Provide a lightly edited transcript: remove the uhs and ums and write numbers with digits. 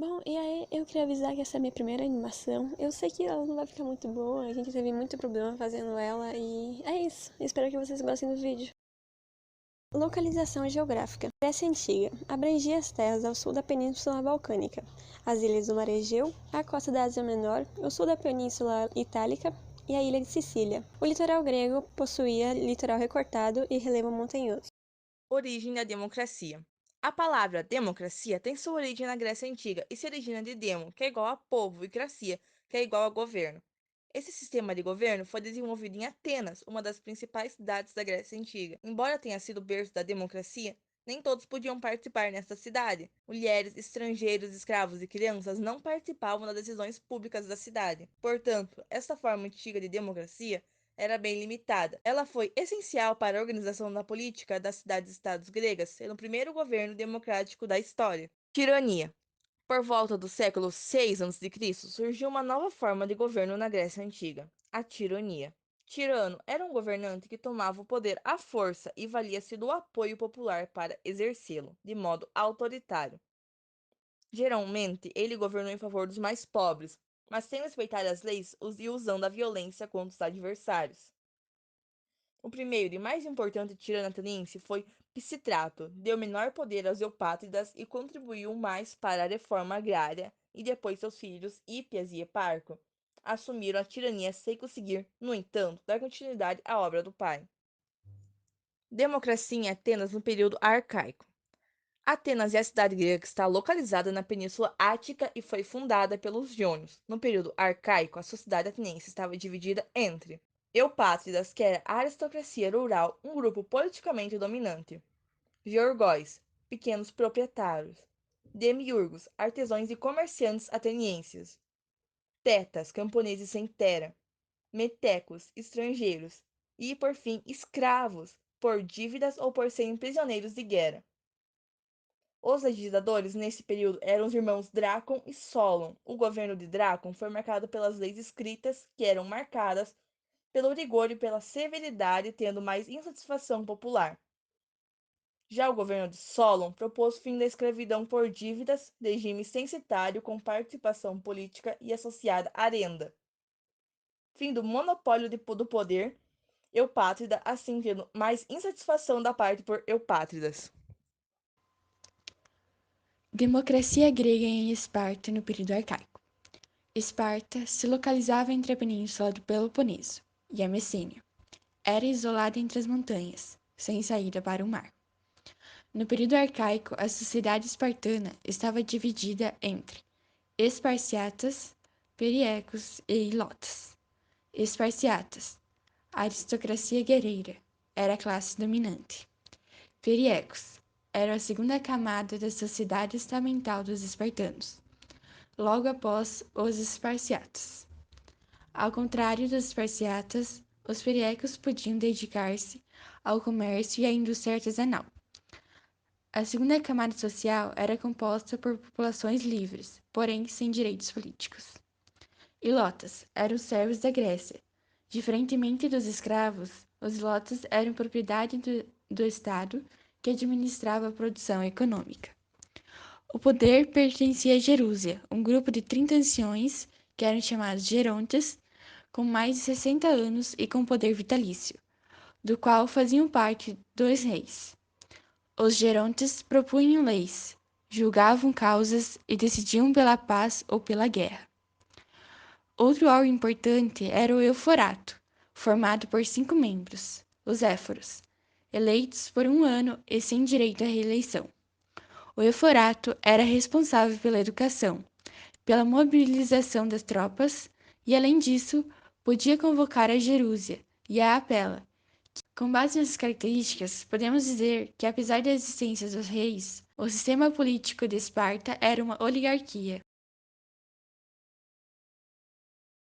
Bom, e aí eu queria avisar que essa é a minha primeira animação. Eu sei que ela não vai ficar muito boa, a gente teve muito problema fazendo ela e é isso. Espero que vocês gostem do vídeo. Localização geográfica. Grécia Antiga abrangia as terras ao sul da Península Balcânica, as ilhas do Mar Egeu, a costa da Ásia Menor, o sul da Península Itálica e a ilha de Sicília. O litoral grego possuía litoral recortado e relevo montanhoso. Origem da democracia. A palavra democracia tem sua origem na Grécia Antiga e se origina de demo, que é igual a povo, e cracia, que é igual a governo. Esse sistema de governo foi desenvolvido em Atenas, uma das principais cidades da Grécia Antiga. Embora tenha sido o berço da democracia, nem todos podiam participar nesta cidade. Mulheres, estrangeiros, escravos e crianças não participavam das decisões públicas da cidade. Portanto, esta forma antiga de democracia era bem limitada. Ela foi essencial para a organização da política das cidades-estados gregas, sendo o primeiro governo democrático da história. Tirania. Por volta do século 6 a.C., surgiu uma nova forma de governo na Grécia Antiga, a tirania. Tirano era um governante que tomava o poder à força e valia-se do apoio popular para exercê-lo, de modo autoritário. Geralmente, ele governou em favor dos mais pobres, mas sem respeitar as leis e usando a violência contra os adversários. O primeiro e mais importante tirano ateniense foi Pisistrato, deu menor poder aos eupátridas e contribuiu mais para a reforma agrária, e depois seus filhos, Hípias e Eparco, assumiram a tirania sem conseguir, no entanto, dar continuidade à obra do pai. Democracia em Atenas no período arcaico. Atenas é a cidade grega que está localizada na Península Ática e foi fundada pelos jônios. No período arcaico, a sociedade ateniense estava dividida entre eupátridas, que era a aristocracia rural, um grupo politicamente dominante; georgóis, pequenos proprietários; demiurgos, artesãos e comerciantes atenienses; tetas, camponeses sem terra; metecos, estrangeiros; e, por fim, escravos, por dívidas ou por serem prisioneiros de guerra. Os legisladores nesse período eram os irmãos Drácon e Solon. O governo de Drácon foi marcado pelas leis escritas, que eram marcadas pelo rigor e pela severidade, tendo mais insatisfação popular. Já o governo de Solon propôs fim da escravidão por dívidas, regime censitário com participação política e associada à renda. Fim do monopólio do poder eupátrida, assim tendo mais insatisfação da parte por eupátridas. Democracia grega em Esparta no período arcaico. Esparta se localizava entre a península do Peloponeso e a Messênia. Era isolada entre as montanhas, sem saída para o mar. No período arcaico, a sociedade espartana estava dividida entre esparciatas, periecos e ilotas. Esparciatas, a aristocracia guerreira, era a classe dominante. Periecos, era a segunda camada da sociedade estamental dos espartanos, logo após os esparciatas. Ao contrário dos esparciatas, os periecos podiam dedicar-se ao comércio e à indústria artesanal. A segunda camada social era composta por populações livres, porém sem direitos políticos. Ilotas eram os servos da Grécia. Diferentemente dos escravos, os ilotas eram propriedade do Estado, que administrava a produção econômica. O poder pertencia a Jerúsia, um grupo de 30 anciões, que eram chamados gerontes, com mais de 60 anos e com poder vitalício, do qual faziam parte 2 reis. Os gerontes propunham leis, julgavam causas e decidiam pela paz ou pela guerra. Outro órgão importante era o euforato, formado por 5 membros, os éforos, eleitos por 1 ano e sem direito à reeleição. O euforato era responsável pela educação, pela mobilização das tropas e, além disso, podia convocar a gerúsia e a apela. Com base nessas características, podemos dizer que, apesar da existência dos reis, o sistema político de Esparta era uma oligarquia.